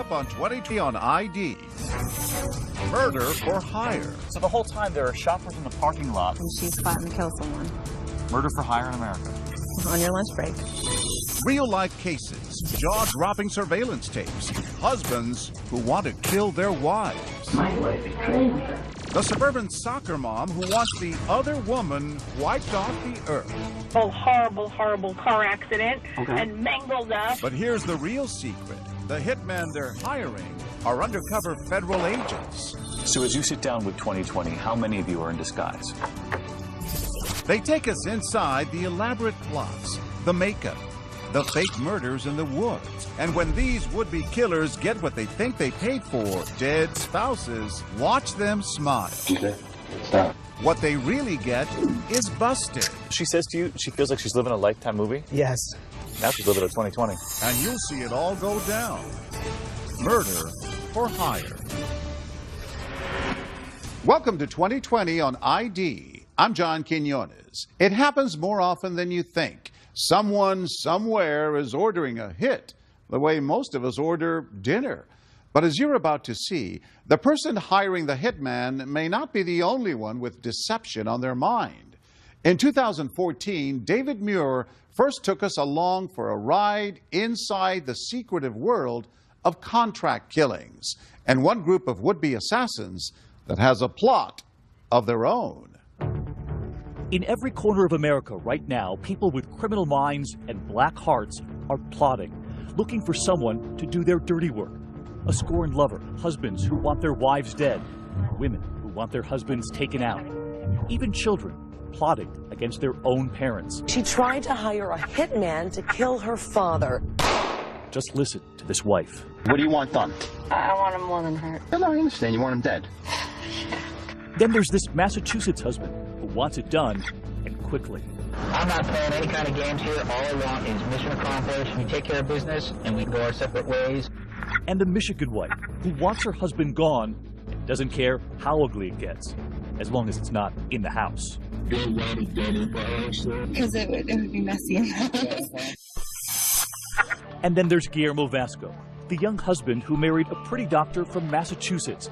up on 20 on ID. Murder for hire. So the whole time there are shoppers in the parking lot. And she's plotting to kill someone. Murder for hire in America. On your lunch break. Real-life cases, jaw-dropping surveillance tapes, husbands who want to kill their wives. My wife betrayed me. The suburban soccer mom who wants the other woman wiped off the earth. Oh, horrible car accident and mangled up. But here's the real secret. The hitmen they're hiring are undercover federal agents. So as you sit down with 2020, how many of you are in disguise? They take us inside the elaborate plots, the makeup, the fake murders in the woods. And when these would-be killers get what they think they paid for, dead spouses, watch them smile. Okay, stop. What they really get is busted. She says to you, she feels like she's living a Lifetime movie. Yes. Now she's living a 2020. And you'll see it all go down. Murder for hire. Welcome to 2020 on ID. I'm John Quinones. It happens more often than you think. Someone somewhere is ordering a hit the way most of us order dinner. But as you're about to see, the person hiring the hitman may not be the only one with deception on their mind. In 2014, David Muir first took us along for a ride inside the secretive world of contract killings and one group of would-be assassins that has a plot of their own. In every corner of America right now, people with criminal minds and black hearts are plotting, looking for someone to do their dirty work. A scorned lover, husbands who want their wives dead, women who want their husbands taken out, even children plotting against their own parents. She tried to hire a hitman to kill her father. Just listen to this wife. What do you want done? I want him more than hurt. No, I understand. You want him dead. Then there's this Massachusetts husband who wants it done, and quickly. I'm not playing any kind of games here. All I want is mission accomplished. We take care of business and we go our separate ways. And the Michigan wife who wants her husband gone and doesn't care how ugly it gets, as long as it's not in the house. Because it would be messy in the house. And then there's Guillermo Vasco, the young husband who married a pretty doctor from Massachusetts.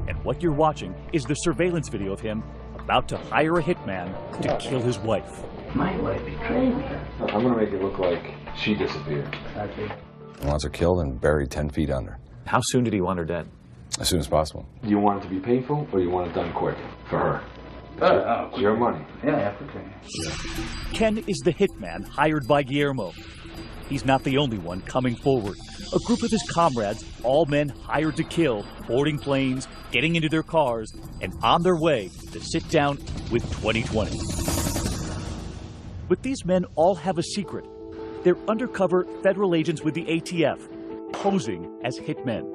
And what you're watching is the surveillance video of him about to hire a hitman to kill his wife. My wife betrayed me. I'm going to make it look like she disappeared. He wants her killed and buried 10 feet under. How soon did he want her dead? As soon as possible. Do you want it to be painful or you want it done quick for her? It's your money. Yeah, okay. Ken is the hitman hired by Guillermo. He's not the only one coming forward. A group of his comrades, all men hired to kill, boarding planes, getting into their cars, and on their way to sit down with 2020. But these men all have a secret. They're undercover federal agents with the ATF, posing as hitmen.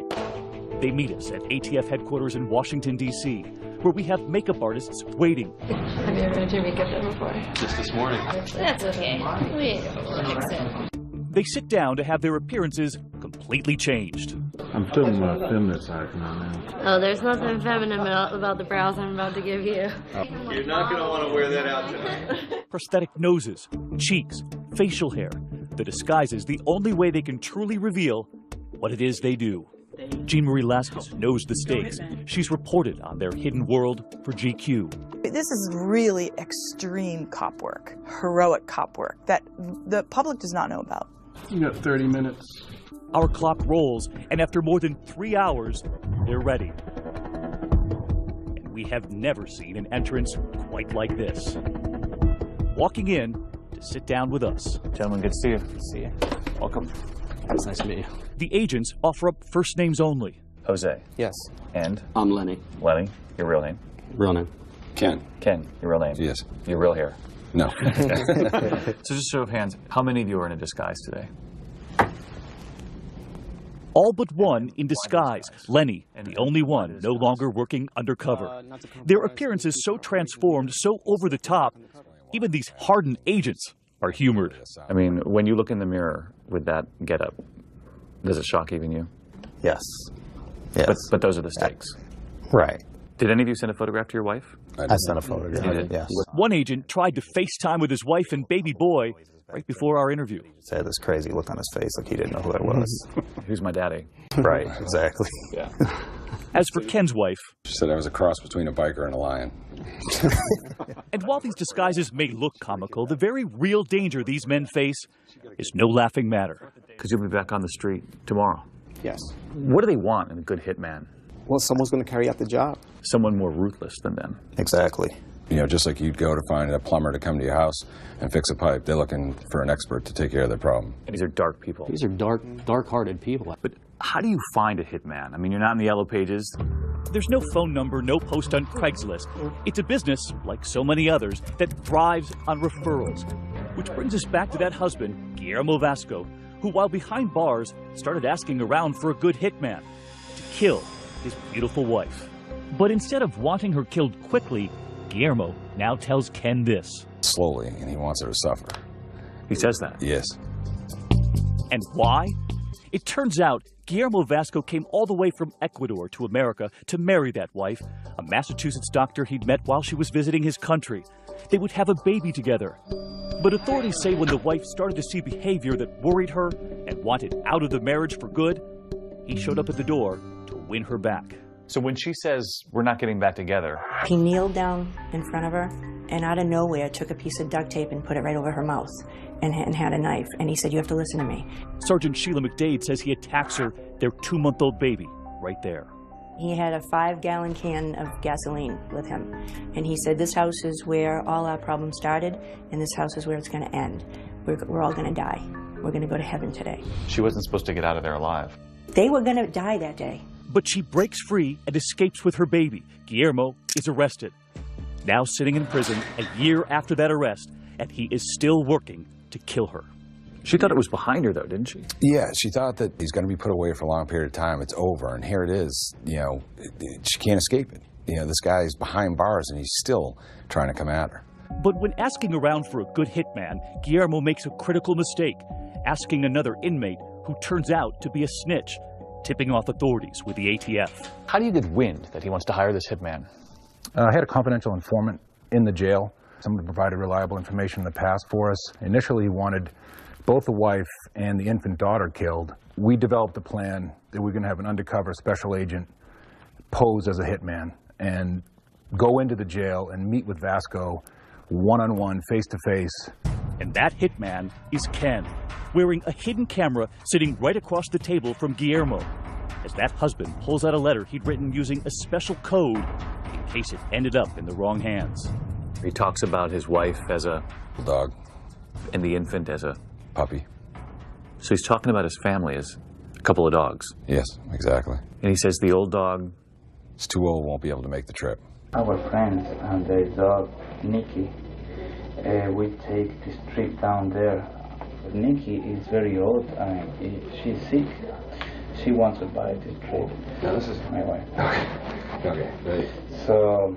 They meet us at ATF headquarters in Washington, D.C., where we have makeup artists waiting. Have you ever done your makeup done before? Just this morning. That's okay. We'll fix it. They sit down to have their appearances completely changed. I'm feeling my feminine side now. Oh, there's nothing feminine about the brows I'm about to give you. You're not going to want to wear that out tonight. Prosthetic noses, cheeks, facial hair. The disguise is the only way they can truly reveal what it is they do. Jean Marie Laskus knows the stakes. She's reported on their hidden world for GQ. This is really extreme cop work, heroic cop work that the public does not know about. You got 30 minutes. Our clock rolls, and after more than 3 hours, they're ready. And we have never seen an entrance quite like this. Walking in to sit down with us. Gentlemen, good to see you. See you. Welcome. It's nice to meet you. The agents offer up first names only. Jose. Yes. And? I'm Lenny. Lenny. Your real name? Real name. Ken. Ken. Your real name? Yes. Your real hair? No. So just show of hands, how many of you are in a disguise today? All but one in disguise. Lenny, the only one no longer working undercover. Their appearances so transformed, so over the top, even these hardened agents are humored. I mean, when you look in the mirror with that getup, does it shock even you? Yes. Yes. But those are the stakes. Right. Did any of you send a photograph to your wife? I sent a photograph. Yes. One agent tried to FaceTime with his wife and baby boy, right before our interview. He just had this crazy look on his face like he didn't know who I was. Who's my daddy? Right, exactly. Yeah. As for Ken's wife, She said I was a cross between a biker and a lion. and while these disguises may look comical, the very real danger these men face is no laughing matter. Because you'll be back on the street tomorrow. Yes. What do they want in a good hitman? Well, someone's going to carry out the job. Someone more ruthless than them. Exactly. You know, just like you'd go to find a plumber to come to your house and fix a pipe, they're looking for an expert to take care of their problem. And these are dark people. These are dark-hearted people. But how do you find a hitman? I mean, you're not in the yellow pages. There's no phone number, no post on Craigslist. It's a business, like so many others, that thrives on referrals. Which brings us back to that husband, Guillermo Vasco, who, while behind bars, started asking around for a good hitman to kill his beautiful wife. But instead of wanting her killed quickly, Guillermo now tells Ken this. Slowly, and he wants her to suffer. He says that? Yes. And why? It turns out Guillermo Vasco came all the way from Ecuador to America to marry that wife, a Massachusetts doctor he'd met while she was visiting his country. They would have a baby together. But authorities say when the wife started to see behavior that worried her and wanted out of the marriage for good, he showed up at the door to win her back. So when she says, we're not getting back together... He kneeled down in front of her and out of nowhere took a piece of duct tape and put it right over her mouth and had a knife. And he said, you have to listen to me. Sergeant Sheila McDade says he attacks her, their 2-month-old baby, right there. He had a 5-gallon can of gasoline with him. And he said, this house is where all our problems started, and this house is where it's going to end. We're all going to die. We're going to go to heaven today. She wasn't supposed to get out of there alive. They were going to die that day. But she breaks free and escapes with her baby. Guillermo is arrested. Now sitting in prison a year after that arrest, and he is still working to kill her. She thought it was behind her, though, didn't she? Yeah, she thought that he's going to be put away for a long period of time. It's over, and here it is. You know, she can't escape it. You know, this guy's behind bars, and he's still trying to come at her. But when asking around for a good hitman, Guillermo makes a critical mistake, asking another inmate who turns out to be a snitch, tipping off authorities with the ATF. How do you get wind that he wants to hire this hitman? I had a confidential informant in the jail. Someone provided reliable information in the past for us. Initially, he wanted both the wife and the infant daughter killed. We developed a plan that we're going to have an undercover special agent pose as a hitman and go into the jail and meet with Vasco one-on-one, face-to-face. And that hitman is Ken, wearing a hidden camera sitting right across the table from Guillermo, as that husband pulls out a letter he'd written using a special code in case it ended up in the wrong hands. He talks about his wife as a dog and the infant as a puppy. So he's talking about his family as a couple of dogs. Yes, exactly. And he says the old dog is too old, won't be able to make the trip. Our friends and their dog, Nikki, we take this trip down there. Nikki is very old and she's sick. She wants to buy this trip. No, this is my wife. Okay. Okay. Right. So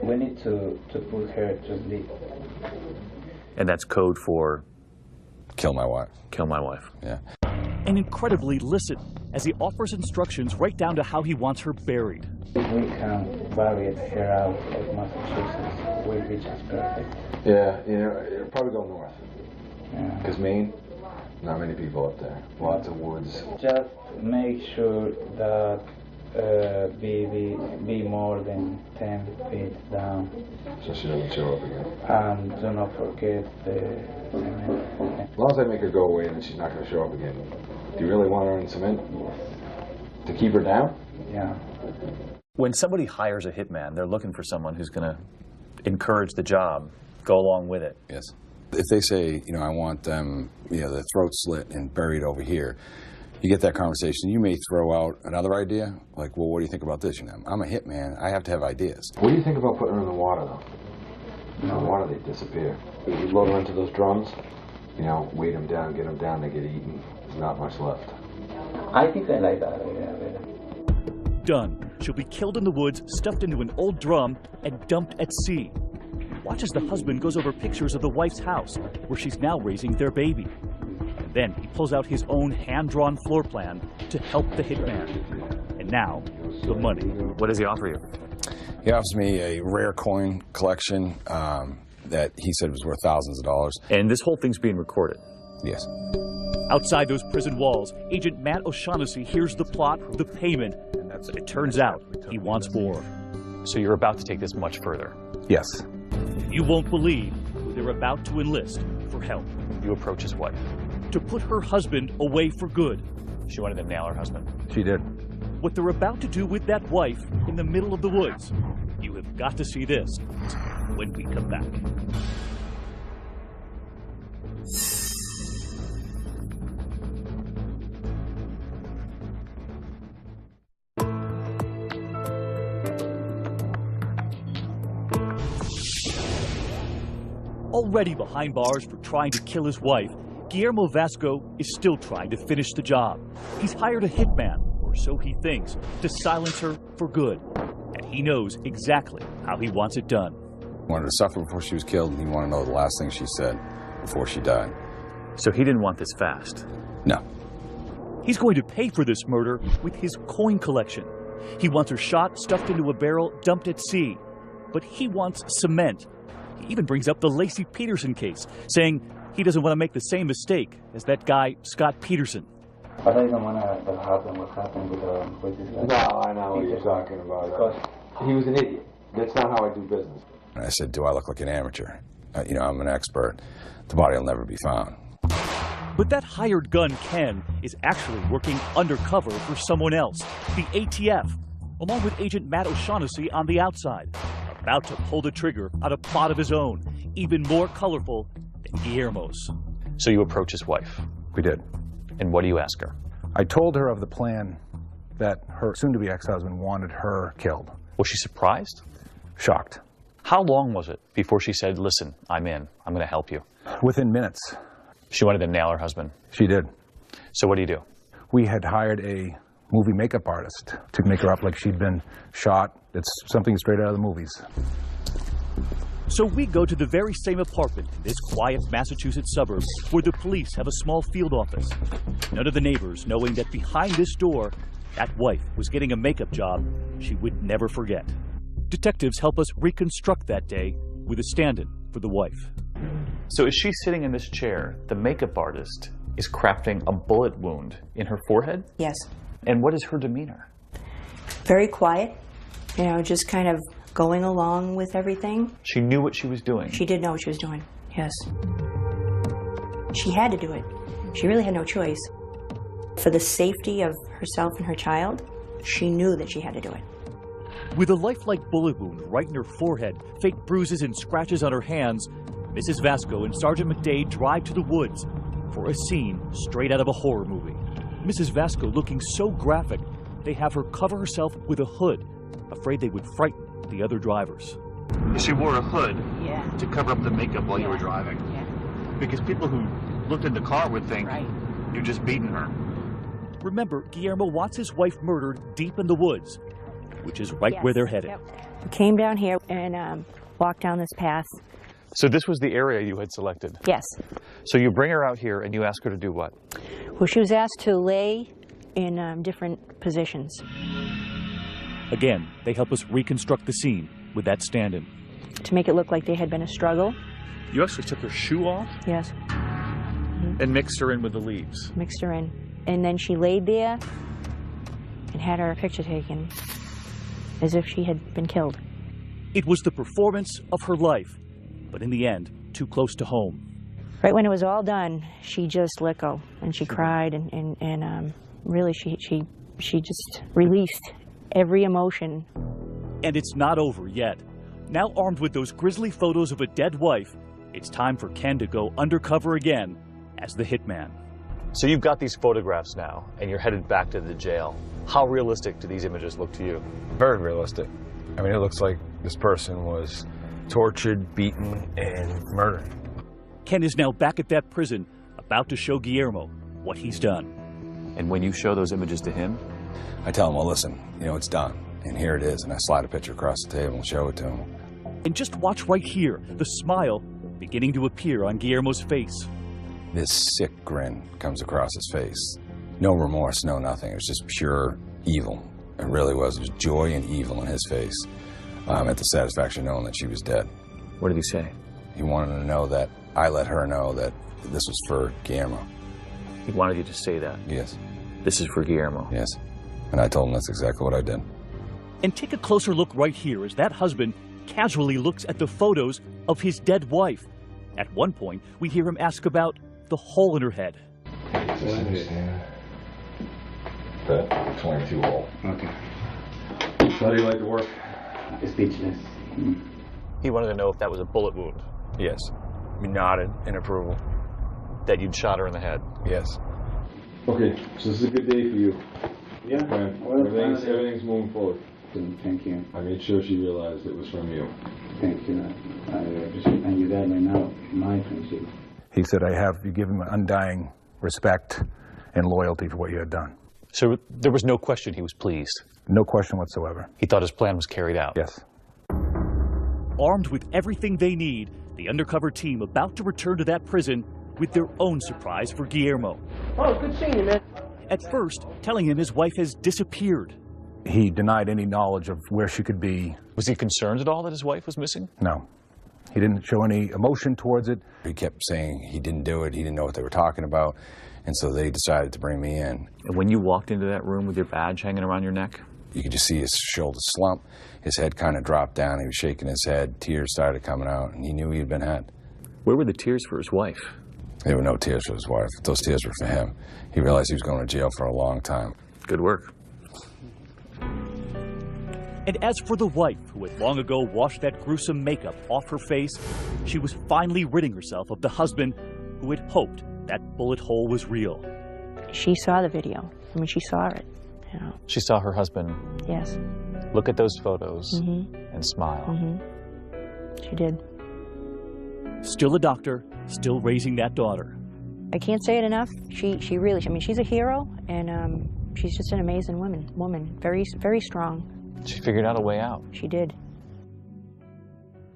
we need to put her to sleep. And that's code for kill my wife. Kill my wife. Yeah. And incredibly listen as he offers instructions right down to how he wants her buried. We can bury her out of Massachusetts. We'll be just perfect. Yeah, you know, it'll probably go north. Yeah. Because Maine, not many people up there. Lots of woods. Just make sure that be more than 10 feet down. So she doesn't show up again. And do not forget the cement. As long as I make her go away, then she's not going to show up again. Do you really want her in cement? To keep her down? Yeah. When somebody hires a hitman, they're looking for someone who's going to encourage the job, go along with it. Yes. If they say, you know, I want them, you know, the throat slit and buried over here, you get that conversation. You may throw out another idea, like, well, what do you think about this? You know, I'm a hitman. I have to have ideas. What do you think about putting her in the water, though? In the water, they disappear. You load her into those drums, you know, weight them down, get them down, they get eaten. There's not much left. I think I like that idea. Done. She'll be killed in the woods, stuffed into an old drum, and dumped at sea. Watch as the husband goes over pictures of the wife's house, where she's now raising their baby. And then he pulls out his own hand-drawn floor plan to help the hitman. And now, the money. What does he offer you? He offers me a rare coin collection, that he said was worth thousands of dollars. And this whole thing's being recorded. Yes. Outside those prison walls, Agent Matt O'Shaughnessy hears the plot, the payment, but it turns out he wants more. So you're about to take this much further? Yes. You won't believe who they're about to enlist for help. You approach his wife. To put her husband away for good. She wanted to nail her husband. She did. What they're about to do with that wife in the middle of the woods. You have got to see this when we come back. Already behind bars for trying to kill his wife, Guillermo Vasco is still trying to finish the job. He's hired a hitman, or so he thinks, to silence her for good. And he knows exactly how he wants it done. He wanted to suffer before she was killed, and he wanted to know the last thing she said before she died. So he didn't want this fast? No. He's going to pay for this murder with his coin collection. He wants her shot, stuffed into a barrel, dumped at sea. But he wants cement. He even brings up the Laci Peterson case, saying he doesn't want to make the same mistake as that guy, Scott Peterson. But I don't want to happen what happened with this guy. No, I know what you're talking about. He was an idiot. That's not how I do business. And I said, do I look like an amateur? I'm an expert. The body will never be found. But that hired gun, Ken, is actually working undercover for someone else, the ATF, along with Agent Matt O'Shaughnessy on the outside, about to pull the trigger on a plot of his own, even more colorful than Guillermo's. So you approach his wife? We did. And what do you ask her? I told her of the plan that her soon-to-be ex-husband wanted her killed. Was she surprised? Shocked. How long was it before she said, listen, I'm in, I'm going to help you? Within minutes. She wanted to nail her husband? She did. So what do you do? We had hired a movie makeup artist to make her up like she'd been shot. It's something straight out of the movies. So we go to the very same apartment in this quiet Massachusetts suburb where the police have a small field office. None of the neighbors knowing that behind this door, that wife was getting a makeup job she would never forget. Detectives help us reconstruct that day with a stand-in for the wife. So as she's sitting in this chair, the makeup artist is crafting a bullet wound in her forehead? Yes. And what is her demeanor? Very quiet, just kind of going along with everything. She knew what she was doing. She did know what she was doing, yes. She had to do it. She really had no choice. For the safety of herself and her child, she knew that she had to do it. With a lifelike bullet wound right in her forehead, fake bruises and scratches on her hands, Mrs. Vasco and Sergeant McDade drive to the woods for a scene straight out of a horror movie. Mrs. Vasco looking so graphic, they have her cover herself with a hood, afraid they would frighten the other drivers. She wore a hood Yeah. to cover up the makeup while you were driving. Yeah. Because people who looked in the car would think you're just beating her. Remember, Guillermo wants his wife murdered deep in the woods, which is right where they're headed. We came down here and walked down this path. So this was the area you had selected? Yes. So you bring her out here and you ask her to do what? Well, she was asked to lay in different positions. Again, they help us reconstruct the scene with that stand-in. To make it look like there had been a struggle. You actually took her shoe off? Yes. And mixed her in with the leaves? Mixed her in. And then she laid there and had her picture taken as if she had been killed. It was the performance of her life, but in the end, too close to home. Right when it was all done, she just let go and she cried and really she just released every emotion. And it's not over yet. Now armed with those grisly photos of a dead wife, it's time for Ken to go undercover again as the hitman. So you've got these photographs now, and you're headed back to the jail. How realistic do these images look to you? Very realistic. I mean, it looks like this person was tortured, beaten, and murdered. Ken is now back at that prison, about to show Guillermo what he's done. And when you show those images to him? I tell him, well, listen, it's done. And here it is. And I slide a picture across the table and show it to him. And just watch right here, the smile beginning to appear on Guillermo's face. This sick grin comes across his face. No remorse, no nothing. It was just pure evil. It really was. It was joy and evil in his face. At the satisfaction knowing that she was dead. What did he say? He wanted to know that I let her know that this was for Guillermo. He wanted you to say that? Yes. This is for Guillermo? Yes. And I told him that's exactly what I did. And take a closer look right here as that husband casually looks at the photos of his dead wife. At one point, we hear him ask about the hole in her head. That 22 hole. Okay. How do you like to work? Speechless. He wanted to know if that was a bullet wound. Yes. He nodded in approval. That you'd shot her in the head. Yes. Okay, so this is a good day for you. Yeah. Okay. Well, Everything's moving forward. Thank you. I made sure she realized it was from you. Thank you. I appreciate, and you got right now my friendship. He said, you give him undying respect and loyalty for what you had done. So there was no question he was pleased? No question whatsoever. He thought his plan was carried out? Yes. Armed with everything they need, the undercover team about to return to that prison with their own surprise for Guillermo. Oh, good seeing you, man. At first, telling him his wife has disappeared. He denied any knowledge of where she could be. Was he concerned at all that his wife was missing? No. He didn't show any emotion towards it. He kept saying he didn't do it, he didn't know what they were talking about, and so they decided to bring me in. And when you walked into that room with your badge hanging around your neck? You could just see his shoulder slump, his head kind of dropped down, he was shaking his head, tears started coming out, and he knew he had been had. Where were the tears for his wife? There were no tears for his wife. Those tears were for him. He realized he was going to jail for a long time. Good work. And as for the wife, who had long ago washed that gruesome makeup off her face, she was finally ridding herself of the husband who had hoped that bullet hole was real. She saw the video. I mean, she saw it. You know. She saw her husband. Yes. Look at those photos and smile. She did. Still a doctor, still raising that daughter. I can't say it enough. She really, I mean, she's a hero, and she's just an amazing woman. Very, very strong. She figured out a way out. She did.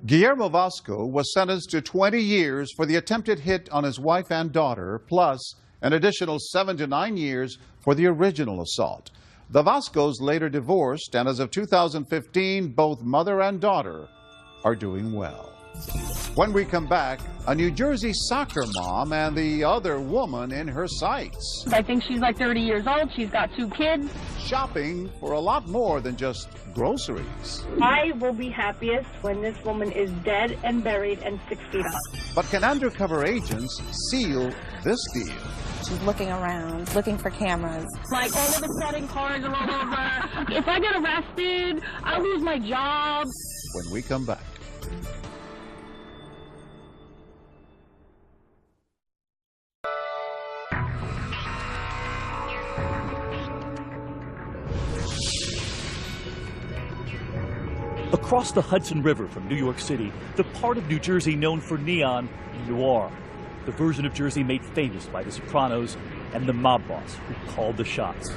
Guillermo Vasco was sentenced to 20 years for the attempted hit on his wife and daughter, plus an additional 7 to 9 years for the original assault. The Vascos later divorced, and as of 2015, both mother and daughter are doing well. When we come back, a New Jersey soccer mom and the other woman in her sights. I think she's like 30 years old. She's got 2 kids. Shopping for a lot more than just groceries. I will be happiest when this woman is dead and buried and 6 feet up. But can undercover agents seal this deal? She's looking around, looking for cameras. Like all of the sudden cars are all over. If I get arrested, I'll lose my job. When we come back. Across the Hudson River from New York City, the part of New Jersey known for neon noir, the version of Jersey made famous by The Sopranos and the mob boss who called the shots.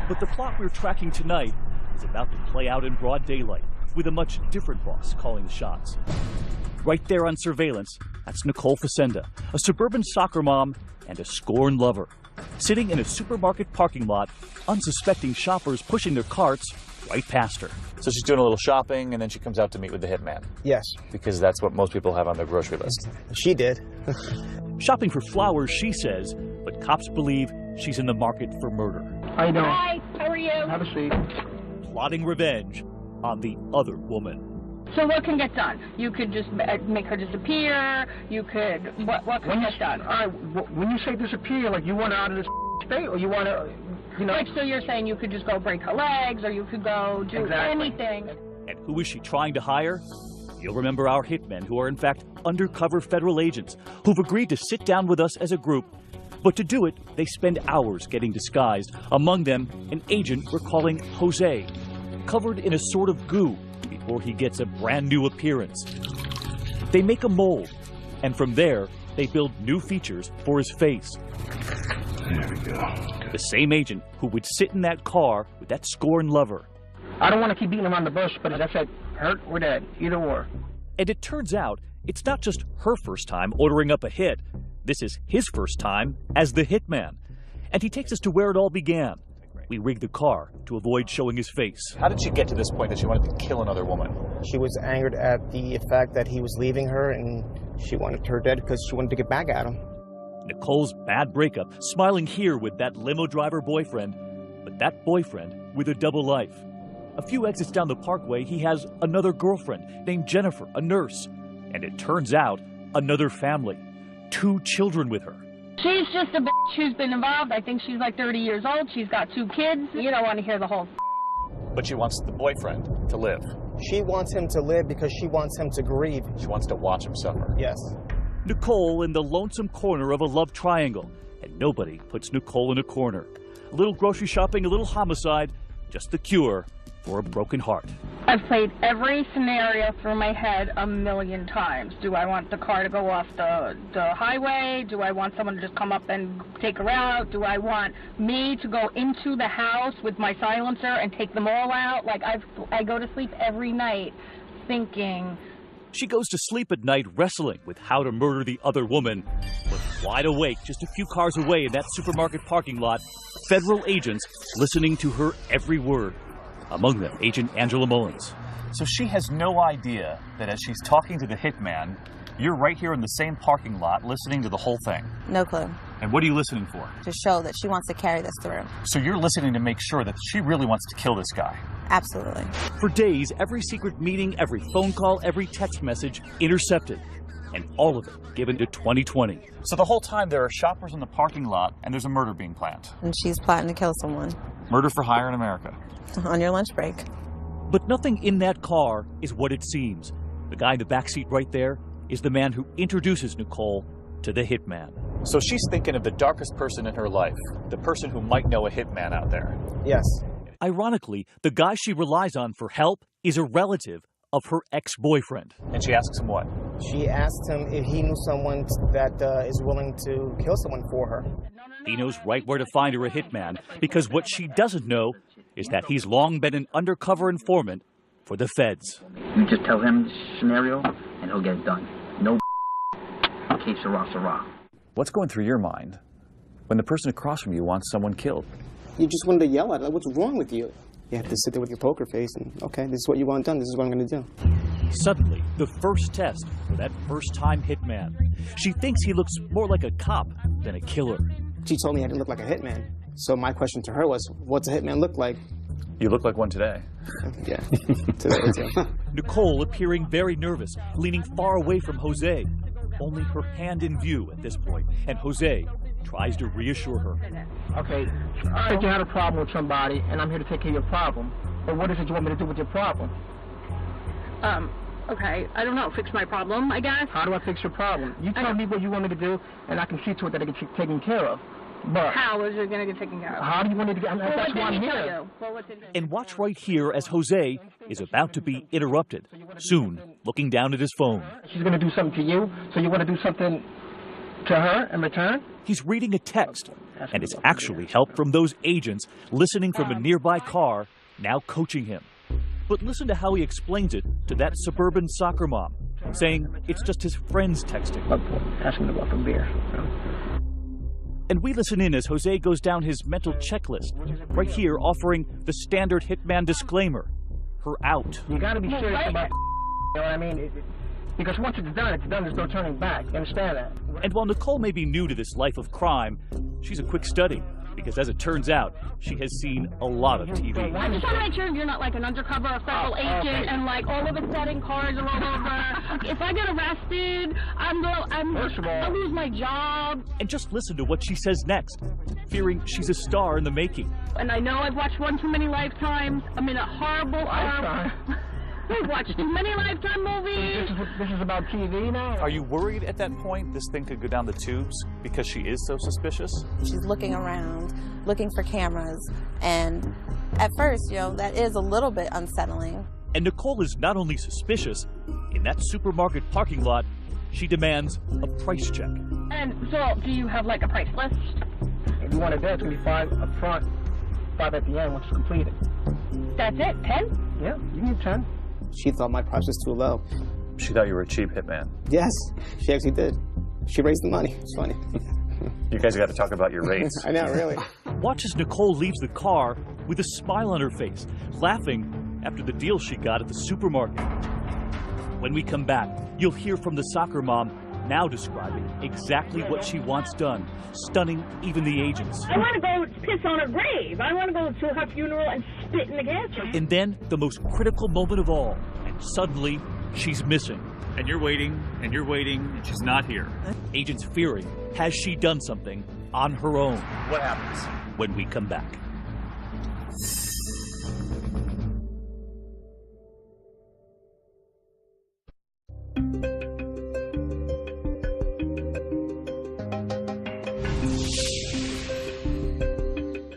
But the plot we're tracking tonight is about to play out in broad daylight with a much different boss calling the shots. Right there on surveillance, that's Nicole Facenda, a suburban soccer mom and a scorned lover. Sitting in a supermarket parking lot, unsuspecting shoppers pushing their carts right past her. So she's doing a little shopping, and then she comes out to meet with the hitman. Yes. Because that's what most people have on their grocery list. She did. Shopping for flowers, she says, but cops believe she's in the market for murder. How you doing? Hi, how are you? Have a seat. Plotting revenge on the other woman. So what can get done? You could just make her disappear. You could, what can get done? All right, when you say disappear, like you want her out of this state, or you want to, you know? Like, so you're saying you could just go break her legs, or you could go do anything. And who is she trying to hire? You'll remember our hitmen, who are in fact undercover federal agents, who've agreed to sit down with us as a group. But to do it, they spend hours getting disguised. Among them, an agent we're calling Jose, covered in a sort of goo before he gets a brand new appearance. They make a mold, and from there, they build new features for his face. There we go. The same agent who would sit in that car with that scorned lover. I don't want to keep beating around the bush, but as I said, hurt or dead, either or. And it turns out, it's not just her first time ordering up a hit. This is his first time as the hitman. And he takes us to where it all began, We rigged the car to avoid showing his face. How did she get to this point that she wanted to kill another woman? She was angered at the fact that he was leaving her, and she wanted her dead because she wanted to get back at him. Nicole's bad breakup, smiling here with that limo driver boyfriend, but that boyfriend with a double life. A few exits down the parkway, he has another girlfriend named Jennifer, a nurse. And it turns out, another family. 2 children with her. She's just a bitch who's been involved. I think she's like 30 years old. She's got 2 kids. You don't want to hear the whole. But she wants the boyfriend to live. She wants him to live because she wants him to grieve. She wants to watch him suffer. Yes. Nicole in the lonesome corner of a love triangle. And nobody puts Nicole in a corner. A little grocery shopping, a little homicide. Just the cure for a broken heart. I've played every scenario through my head a million times. Do I want the car to go off the highway? Do I want someone to just come up and take her out? Do I want me to go into the house with my silencer and take them all out? Like, I go to sleep every night thinking. She goes to sleep at night wrestling with how to murder the other woman. But wide awake, just a few cars away in that supermarket parking lot, federal agents listening to her every word. Among them, Agent Angela Mullins. So she has no idea that as she's talking to the hitman, you're right here in the same parking lot listening to the whole thing. No clue. And what are you listening for? To show that she wants to carry this through. So you're listening to make sure that she really wants to kill this guy. Absolutely. For days, every secret meeting, every phone call, every text message intercepted. And all of it given to 2020. So the whole time there are shoppers in the parking lot and there's a murder being planned. And she's plotting to kill someone. Murder for hire in America. On your lunch break. But nothing in that car is what it seems. The guy in the backseat right there is the man who introduces Nicole to the hitman. So she's thinking of the darkest person in her life, the person who might know a hitman out there. Yes. Ironically, the guy she relies on for help is a relative of her ex-boyfriend. And she asks him what? She asked him if he knew someone that is willing to kill someone for her. He knows right where to find her a hitman, because what she doesn't know is that he's long been an undercover informant for the feds. You just tell him the scenario, and he'll get it done. No que sera, sera. What's going through your mind when the person across from you wants someone killed? You just wanted to yell at her. What's wrong with you? You have to sit there with your poker face and, okay, this is what you want done. This is what I'm going to do. Suddenly, the first test for that first-time hitman. She thinks he looks more like a cop than a killer. She told me I didn't look like a hitman. So my question to her was, what's a hitman look like? You look like one today. Yeah, today too. Nicole appearing very nervous, leaning far away from Jose. Only her hand in view at this point, and Jose tries to reassure her. Okay, I think you had a problem with somebody, and I'm here to take care of your problem. But what is it you want me to do with your problem? Okay, I don't know, fix my problem, I guess. How do I fix your problem? You tell me what you want me to do, and I can see to it that it gets taken care of. But how is it going to get taken care of? How do you want it to get? That's why I'm here. And watch right here as Jose is about to be interrupted. Soon, looking down at his phone. She's going to do something to you, so you want to do something to her in return? He's reading a text, and it's actually help from those agents listening from a nearby car, now coaching him. But listen to how he explains it to that suburban soccer mom, saying it's just his friends texting. Asking about the beer. And we listen in as Jose goes down his mental checklist, right here offering the standard hitman disclaimer, her out. You got to be serious about you know what I mean? Because once it's done, there's no turning back. You understand that? And while Nicole may be new to this life of crime, she's a quick study. Because as it turns out, she has seen a lot of TV. I just want to make sure you're not like an undercover federal agent and like all of a sudden cars are all over. If I get arrested, I'll lose my job. And just listen to what she says next, fearing she's a star in the making. And I know I've watched one too many Lifetimes. I'm in a horrible I've watched too many Lifetime movies. This is about TV now? Are you worried at that point this thing could go down the tubes because she is so suspicious? She's looking around, looking for cameras, and at first, that is a little bit unsettling. And Nicole is not only suspicious, in that supermarket parking lot, she demands a price check. And so, do you have like a price list? If you want it there, it's going to be 5 up front, 5 at the end once it's completed. That's it? 10? Yeah, you need 10. She thought my price was too low. She thought you were a cheap hitman. Yes, she actually did. She raised the money. It's funny. You guys got to talk about your rates. I know, really. Watch as Nicole leaves the car with a smile on her face, laughing after the deal she got at the supermarket. When we come back, you'll hear from the soccer mom now describing exactly what she wants done, stunning even the agents. I want to go piss on her grave. I want to go to her funeral and spit in the gas tank. And then the most critical moment of all, and suddenly she's missing. And you're waiting, and you're waiting, and she's not here. Agents fearing, has she done something on her own? What happens when we come back?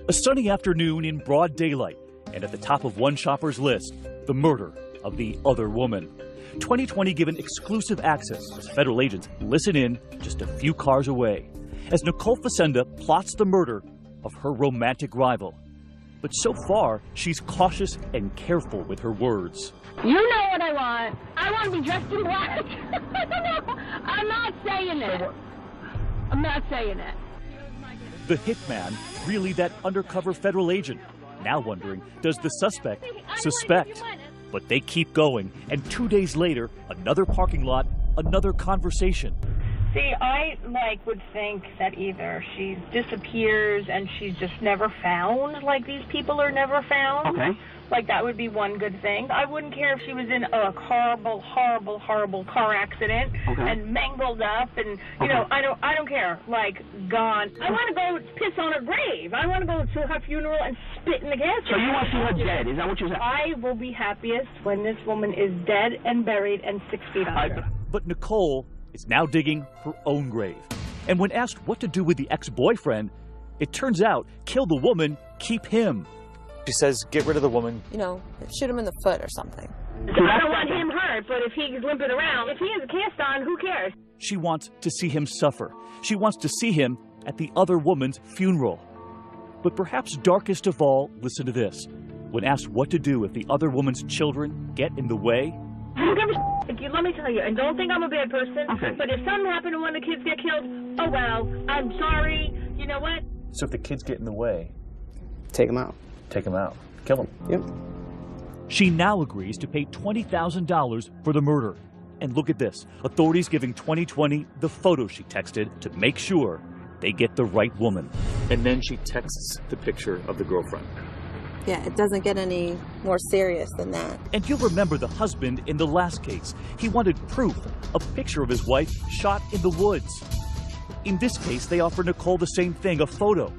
A sunny afternoon in broad daylight, and at the top of one shopper's list, the murder of the other woman. 2020 given exclusive access as federal agents listen in just a few cars away, as Nicole Facenda plots the murder of her romantic rival. But so far, she's cautious and careful with her words. You know what I want. I want to be dressed in black. I'm not saying it. I'm not saying it. The hitman, really that undercover federal agent, now wondering, does the suspect suspect? But they keep going, and 2 days later, another parking lot, another conversation. See, I would think that either she disappears and she's just never found, like these people are never found. Okay. Like that would be one good thing. I wouldn't care if she was in a horrible, horrible, horrible car accident and mangled up, and you know, I don't care. Like gone. I want to go piss on her grave. I want to go to her funeral and spit in the gas tank. So you want to see her dead? Is that what you're saying? I will be happiest when this woman is dead and buried and 6 feet under. But Nicole is now digging her own grave. And when asked what to do with the ex-boyfriend, it turns out, kill the woman, keep him. She says, get rid of the woman. You know, shoot him in the foot or something. I don't want him hurt, but if he's limping around, if he has a cast on, who cares? She wants to see him suffer. She wants to see him at the other woman's funeral. But perhaps darkest of all, listen to this. When asked what to do if the other woman's children get in the way, I don't give a shit. Let me tell you, and don't think I'm a bad person, but if something happened and one of the kids get killed, oh well, I'm sorry, you know what? So if the kids get in the way, take them out. Take them out. Kill them. Yep. She now agrees to pay $20,000 for the murder. And look at this. Authorities giving 2020 the photo she texted to make sure they get the right woman. And then she texts the picture of the girlfriend. Yeah, it doesn't get any more serious than that. And you'll remember the husband in the last case. He wanted proof, a picture of his wife shot in the woods. In this case, they offer Nicole the same thing, a photo.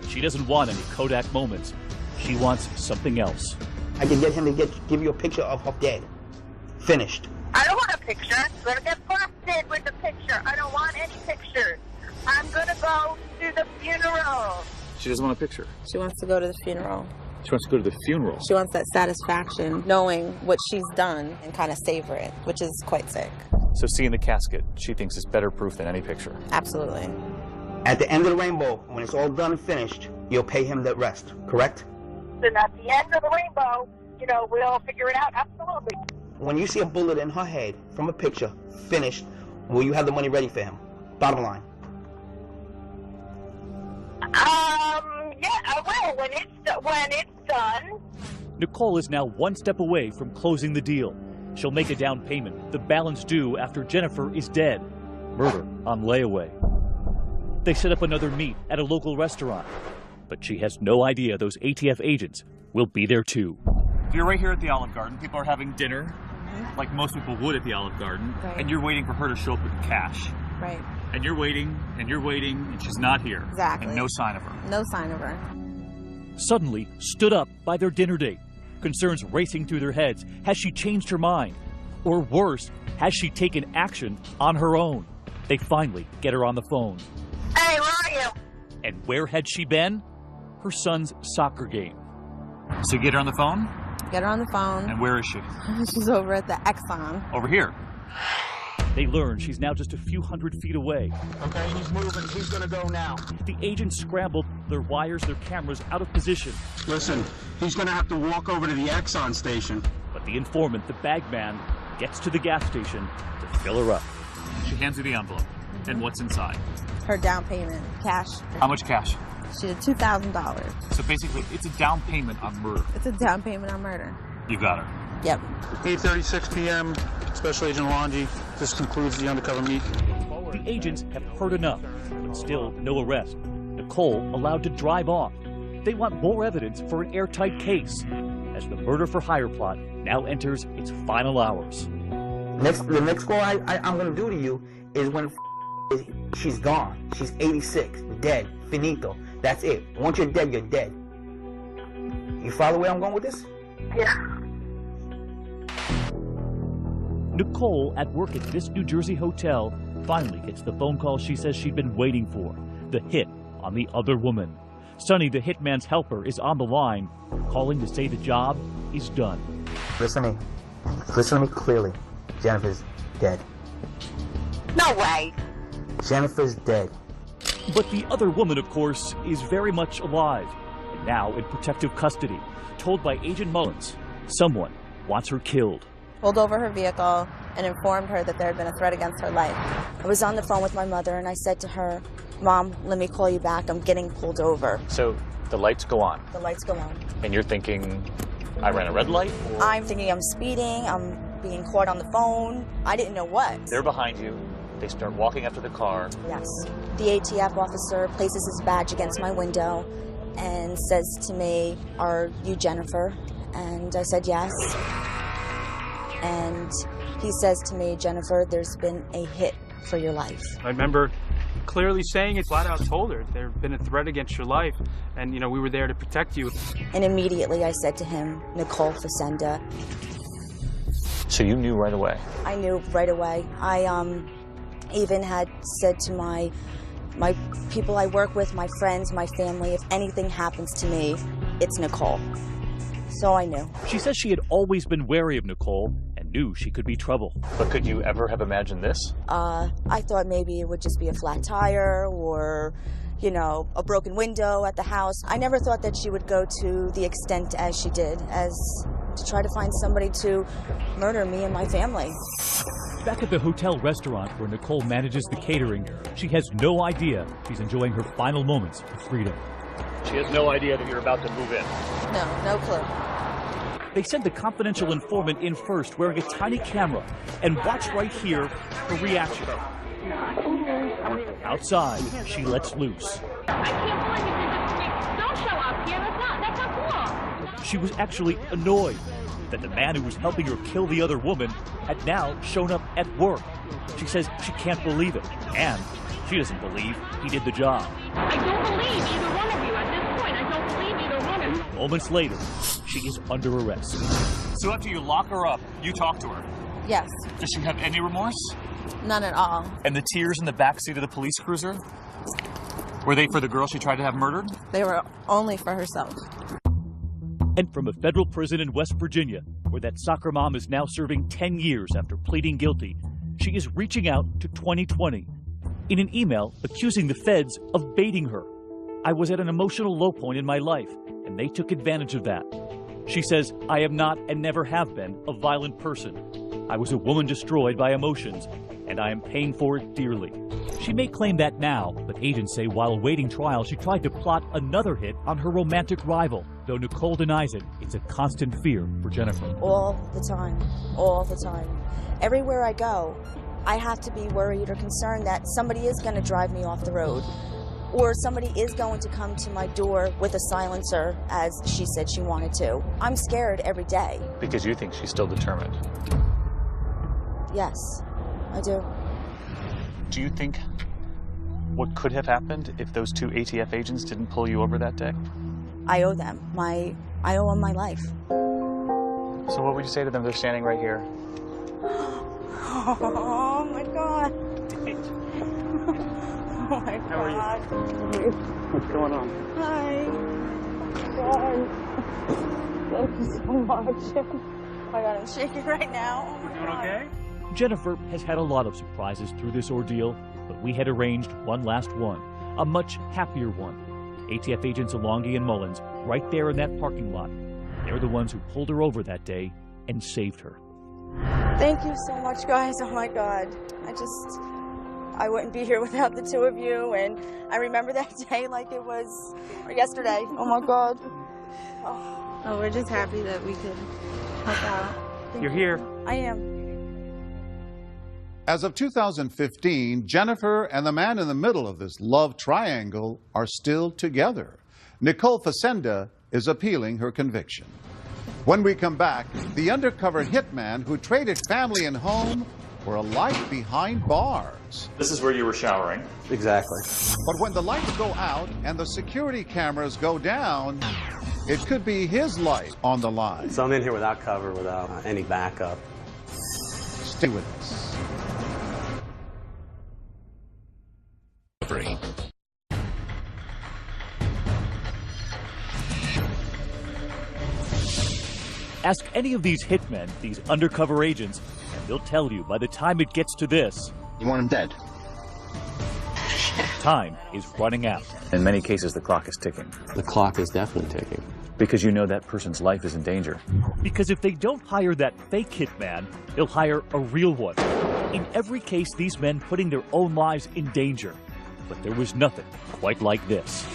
She doesn't want any Kodak moments. She wants something else. I can get him to give you a picture of her dead. Finished. I don't want a picture. I'm going to get busted with the picture. I don't want any pictures. I'm going to go to the funeral. She doesn't want a picture. She wants to go to the funeral. She wants to go to the funeral. She wants that satisfaction, knowing what she's done and kind of savor it, which is quite sick. So seeing the casket, she thinks is better proof than any picture. Absolutely. At the end of the rainbow, when it's all done and finished, you'll pay him the rest, correct? Then at the end of the rainbow, you know, we'll figure it out. Absolutely. When you see a bullet in her head from a picture, finished, will you have the money ready for him? Bottom line. Yeah, I will when it's done. Nicole is now one step away from closing the deal. She'll make a down payment, the balance due after Jennifer is dead. Murder on layaway. They set up another meet at a local restaurant, but she has no idea those ATF agents will be there too. You're right here at the Olive Garden. People are having dinner, like most people would at the Olive Garden, and you're waiting for her to show up with cash. Right. And you're waiting, and she's not here. Exactly. And no sign of her. No sign of her. Suddenly stood up by their dinner date. Concerns racing through their heads. Has she changed her mind? Or worse, has she taken action on her own? They finally get her on the phone. Hey, where are you? And where had she been? Her son's soccer game. So get her on the phone? Get her on the phone. And where is she? She's over at the Exxon. Over here. They learn she's now just a few hundred feet away. Okay, he's moving. He's gonna go now. The agents scrambled their wires, their cameras out of position. Listen, he's gonna have to walk over to the Exxon station. But the informant, the bag man, gets to the gas station to fill her up. She hands her the envelope. And what's inside? Her down payment, cash. How much cash? She did $2,000. So basically, it's a down payment on murder. It's a down payment on murder. You got her. Yep. 8:36 p.m. Special Agent Longi. This concludes the undercover meet. The agents have heard enough, but still no arrest. Nicole allowed to drive off. They want more evidence for an airtight case, as the murder for hire plot now enters its final hours. The next call I'm gonna do to you is when she's gone. She's 86, dead, finito. That's it. Once you're dead, you're dead. You follow where I'm going with this? Yeah. Nicole, at work at this New Jersey hotel, finally gets the phone call she says she'd been waiting for. The hit on the other woman. Sonny, the hitman's helper, is on the line, calling to say the job is done. Listen to me. Listen to me clearly. Jennifer's dead. No way. Jennifer's dead. But the other woman, of course, is very much alive, and now in protective custody, told by Agent Mullins someone wants her killed. Pulled over her vehicle and informed her that there had been a threat against her life. I was on the phone with my mother and I said to her, Mom, let me call you back. I'm getting pulled over. So the lights go on. The lights go on. And you're thinking, I ran a red light? Or... I'm thinking I'm speeding. I'm being caught on the phone. I didn't know what. They're behind you. They start walking up to the car. Yes. The ATF officer places his badge against my window and says to me, are you Jennifer? And I said yes. And he says to me, Jennifer, there's been a hit for your life. I remember clearly saying it, flat out told her there had been a threat against your life, and you know we were there to protect you. And immediately I said to him, Nicole Facenda. So you knew right away? I knew right away. I even had said to my people I work with, my friends, my family, if anything happens to me, it's Nicole. So I knew. She says she had always been wary of Nicole and knew she could be trouble. But could you ever have imagined this? I thought maybe it would just be a flat tire or, you know, a broken window at the house. I never thought that she would go to the extent as she did, as to try to find somebody to murder me and my family. Back at the hotel restaurant where Nicole manages the catering, she has no idea she's enjoying her final moments of freedom. She has no idea that you're about to move in. No clue. They sent the confidential informant in first, wearing a tiny camera, and watch right here her reaction. Outside, she lets loose. I can't believe you did this to me. Don't show up here. That's not cool. She was actually annoyed that the man who was helping her kill the other woman had now shown up at work. She says she can't believe it, and she doesn't believe he did the job. I don't believe either one of you at this point. I don't believe either one of you. Moments later, she is under arrest. So after you lock her up, you talk to her? Yes. Does she have any remorse? None at all. And the tears in the backseat of the police cruiser? Were they for the girl she tried to have murdered? They were only for herself. And from a federal prison in West Virginia, where that soccer mom is now serving 10 years after pleading guilty, she is reaching out to 2020 in an email accusing the feds of baiting her. I was at an emotional low point in my life, and they took advantage of that. She says, I am not and never have been a violent person. I was a woman destroyed by emotions, and I am paying for it dearly. She may claim that now, but agents say while awaiting trial, she tried to plot another hit on her romantic rival. Though Nicole denies it, it's a constant fear for Jennifer. All the time. All the time. Everywhere I go, I have to be worried or concerned that somebody is going to drive me off the road, or somebody is going to come to my door with a silencer, as she said she wanted to. I'm scared every day. Because you think she's still determined? Yes, I do. Do you think what could have happened if those two ATF agents didn't pull you over that day? I owe them. I owe them my life. So what would you say to them? They're standing right here. Oh my God. Oh my God. How are you? What's going on? Hi. God. Thank you so much. Oh my God, I'm shaking right now. Oh my Doing God. okay? Jennifer has had a lot of surprises through this ordeal, but we had arranged one last one, a much happier one. ATF agents Alongi and Mullins, right there in that parking lot. They're the ones who pulled her over that day and saved her. Thank you so much, guys. Oh my God. I wouldn't be here without the two of you, and I remember that day like it was yesterday. Oh my God. Oh, we're just happy that we could help out. You're here. I am. As of 2015, Jennifer and the man in the middle of this love triangle are still together. Nicole Facenda is appealing her conviction. When we come back, the undercover hitman who traded family and home for a life behind bars. This is where you were showering. Exactly. But when the lights go out and the security cameras go down, it could be his life on the line. So I'm in here without cover, without any backup. Stay with us. Ask any of these hitmen, these undercover agents, and they'll tell you by the time it gets to this, you want him dead? Time is running out. In many cases, the clock is ticking. The clock is definitely ticking. Because you know that person's life is in danger. Because if they don't hire that fake hitman, they'll hire a real one. In every case, these men putting their own lives in danger. But there was nothing quite like this.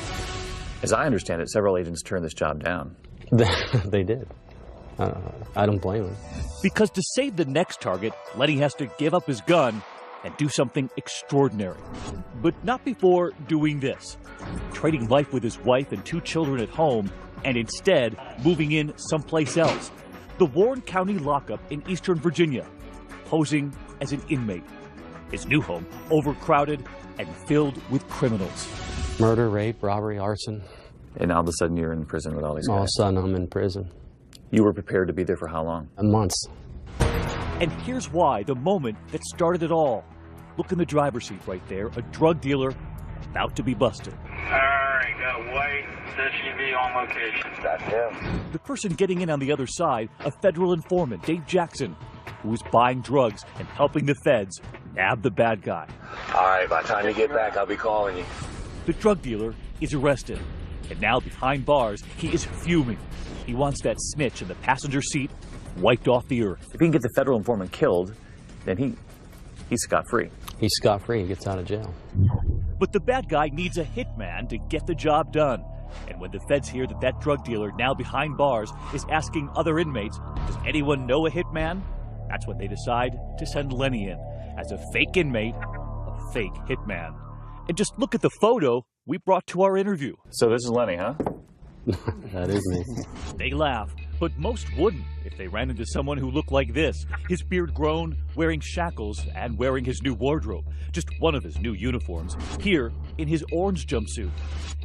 As I understand it, several agents turned this job down. They did. I don't blame him. Because to save the next target, Lenny has to give up his gun and do something extraordinary. But not before doing this. Trading life with his wife and 2 children at home, and instead moving in someplace else. The Warren County lockup in Eastern Virginia, posing as an inmate. His new home overcrowded and filled with criminals. Murder, rape, robbery, arson. And all of a sudden you're in prison with all these guys. All of a sudden I'm in prison. You were prepared to be there for how long? Months. And here's why, the moment that started it all. Look in the driver's seat right there, a drug dealer about to be busted. Alright, got a white SUV on location. That's him. The person getting in on the other side, a federal informant, Dave Jackson, who was buying drugs and helping the feds nab the bad guy. Alright, by the time you get back, I'll be calling you. The drug dealer is arrested, and now behind bars, he is fuming. He wants that snitch in the passenger seat wiped off the earth. If he can get the federal informant killed, then he's scot-free. He's scot-free. He gets out of jail. But the bad guy needs a hitman to get the job done. And when the feds hear that that drug dealer, now behind bars, is asking other inmates, does anyone know a hitman? That's when they decide to send Lenny in as a fake inmate, a fake hitman. And just look at the photo we brought to our interview. So this is Lenny, huh? That is me. They laugh, but most wouldn't if they ran into someone who looked like this. His beard grown, wearing shackles, and wearing his new wardrobe. Just one of his new uniforms. Here, in his orange jumpsuit.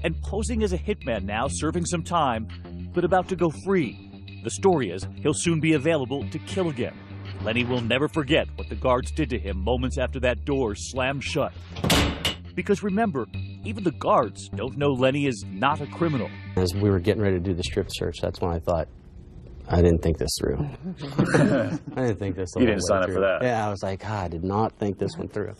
And posing as a hitman now, serving some time, but about to go free. The story is, he'll soon be available to kill again. Lenny will never forget what the guards did to him moments after that door slammed shut. Because remember, even the guards don't know Lenny is not a criminal. As we were getting ready to do the strip search, that's when I thought, I didn't think this through. I didn't think this through. You didn't sign up for that. Yeah, I was like, I did not think this one through.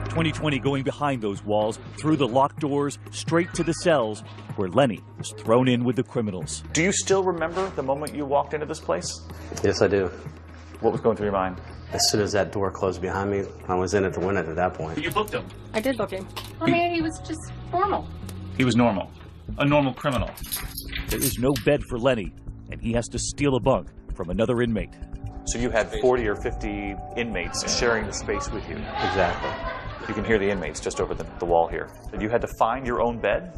2020 going behind those walls, through the locked doors, straight to the cells, where Lenny was thrown in with the criminals. Do you still remember the moment you walked into this place? Yes, I do. What was going through your mind? As soon as that door closed behind me, I was in it to win it at that point. You booked him. I did book him. I mean, he was just normal. He was normal. A normal criminal. There is no bed for Lenny, and he has to steal a bunk from another inmate. So you had 40 or 50 inmates sharing the space with you. Exactly. You can hear the inmates just over the wall here. And you had to find your own bed?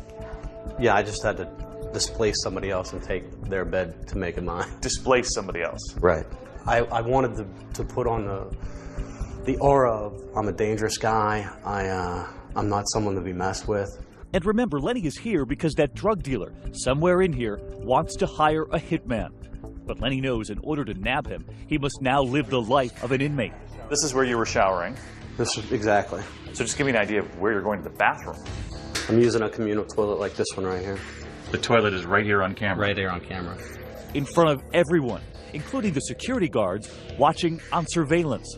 Yeah, I just had to displace somebody else and take their bed to make it mine. Displace somebody else? Right. I wanted to put on the aura of I'm a dangerous guy. I'm not someone to be messed with. And remember, Lenny is here because that drug dealer, somewhere in here, wants to hire a hitman. But Lenny knows in order to nab him, he must now live the life of an inmate. This is where you were showering. Exactly. So just give me an idea of where you're going to the bathroom. I'm using a communal toilet like this one right here. The toilet is right here on camera. Right here on camera. In front of everyone, including the security guards, watching on surveillance.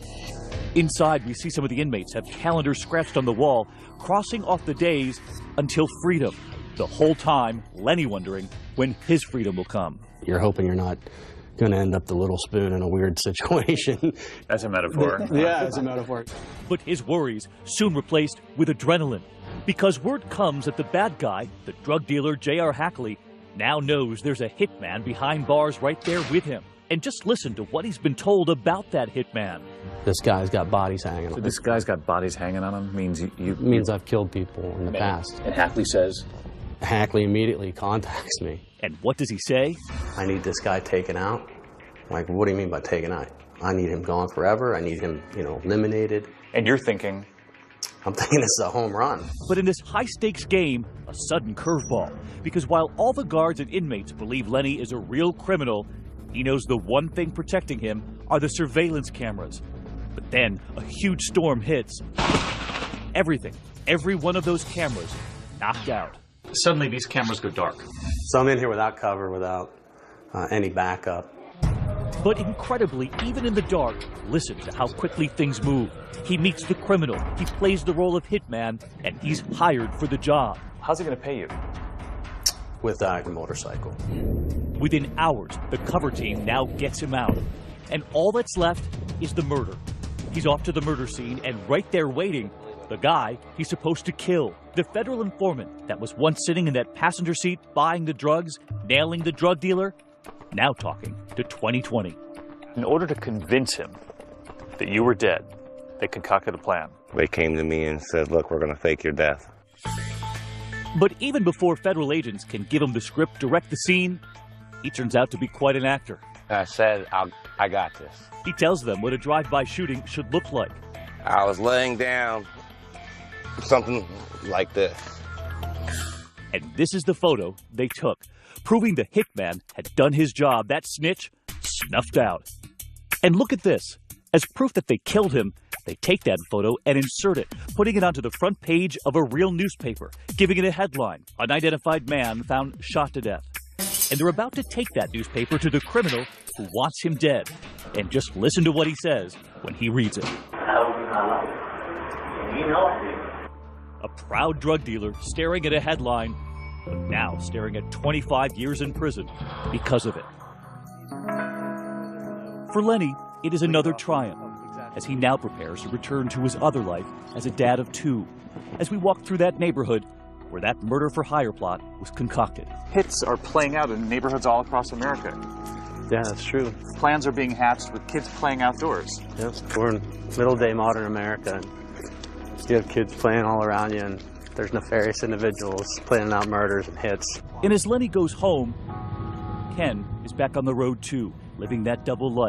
Inside, we see some of the inmates have calendars scratched on the wall, crossing off the days until freedom. The whole time, Lenny wondering when his freedom will come. You're hoping you're not going to end up the little spoon in a weird situation. As a metaphor. Yeah, as a metaphor. But his worries soon replaced with adrenaline, because word comes that the bad guy, the drug dealer J.R. Hackley, now knows there's a hitman behind bars right there with him. And just listen to what he's been told about that hitman. This guy's got bodies hanging on him. This guy's got bodies hanging on him means means I've killed people in the past. And Hackley says? Hackley immediately contacts me. And what does he say? I need this guy taken out. Like, what do you mean by taken out? I need him gone forever. I need him, eliminated. And you're thinking? I'm thinking this is a home run. But in this high-stakes game, a sudden curveball. Because while all the guards and inmates believe Lenny is a real criminal, he knows the one thing protecting him are the surveillance cameras. But then a huge storm hits. Everything, every one of those cameras, knocked out. Suddenly these cameras go dark. So I'm in here without cover, without any backup. But incredibly, even in the dark, listen to how quickly things move. He meets the criminal, he plays the role of hitman, and he's hired for the job. How's he going to pay you? With a motorcycle. Within hours, the cover team now gets him out. And all that's left is the murder. He's off to the murder scene, and right there waiting, the guy he's supposed to kill. The federal informant that was once sitting in that passenger seat buying the drugs, nailing the drug dealer, now talking to 2020. In order to convince him that you were dead, they concocted a plan. They came to me and said, look, we're going to fake your death. But even before federal agents can give him the script, direct the scene, he turns out to be quite an actor. I said, I got this. He tells them what a drive-by shooting should look like. I was laying down, something like this. And this is the photo they took, proving the hitman had done his job. That snitch snuffed out. And look at this. As proof that they killed him, they take that photo and insert it, putting it onto the front page of a real newspaper, giving it a headline, "Unidentified man found shot to death." And they're about to take that newspaper to the criminal who wants him dead. And just listen to what he says when he reads it. A proud drug dealer staring at a headline, but now staring at 25 years in prison because of it. For Lenny, it is another triumph, as he now prepares to return to his other life as a dad of two, as we walk through that neighborhood where that murder-for-hire plot was concocted. Hits are playing out in neighborhoods all across America. Yeah, that's true. Plans are being hatched with kids playing outdoors. Yep, we're in middle-day modern America. And you have kids playing all around you, and there's nefarious individuals planning out murders and hits. And as Lenny goes home, Ken is back on the road too, living that double life.